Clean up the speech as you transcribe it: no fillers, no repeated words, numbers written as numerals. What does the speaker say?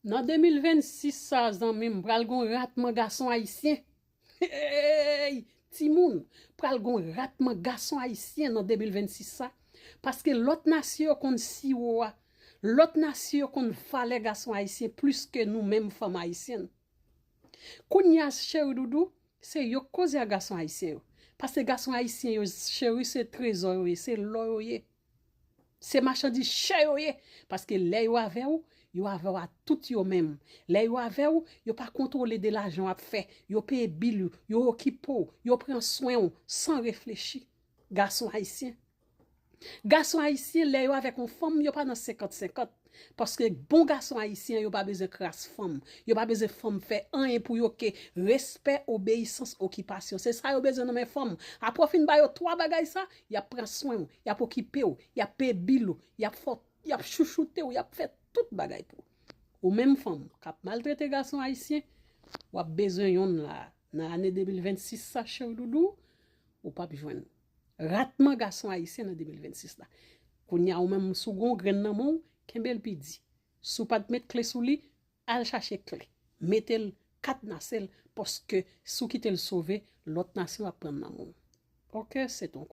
Dans 2026, ça, zanmim, pral gon ratman garçon haïtien. Hey, Timoun, pral gon ratman garçon haïtien dans 2026 ça. Parce que l'autre nation qu'on si wa, l'autre nation qu'on fallait garçon haïtien plus que nous-mêmes femmes haïtiennes. Kounya chéri doudou, c'est yo cause à garçon haïtien. Parce que garçon haïtien yo chéri c'est trésor, c'est l'or. C'est marchandise cher parce que les yo avec ou yo avec à tout yo même les yo avec ou yo pas contrôler de l'argent à faire yo paye bill yo occupe yo prend soin sans réfléchir garçon haïtien les yo avec une femme yo pas dans 50-50 parce que bon garçon haïtien yo pas besoin crasse femme yo pas besoin femme faire rien pour yo que respect obéissance occupation c'est ça yo besoin dans mes femmes après fin ba yo trois bagay ça y a prend soin y a occupé y a payer bill y a fort y a chouchouté y a fait tout bagay pour ou même femme cap maltraité garçon haïtien ou a besoin yon là dans l'année 2026 ça chez doudou ou pas joindre ratement garçon haïtien en 2026 là. Kounya ou même sou gon grain nan moun, kembel pi di. Sou pas mettre clé sou li, al chercher clé. Mettez quatre nasel parce que sou qui te le sauver, l'autre nation va prendre nan moun. OK, c'est ton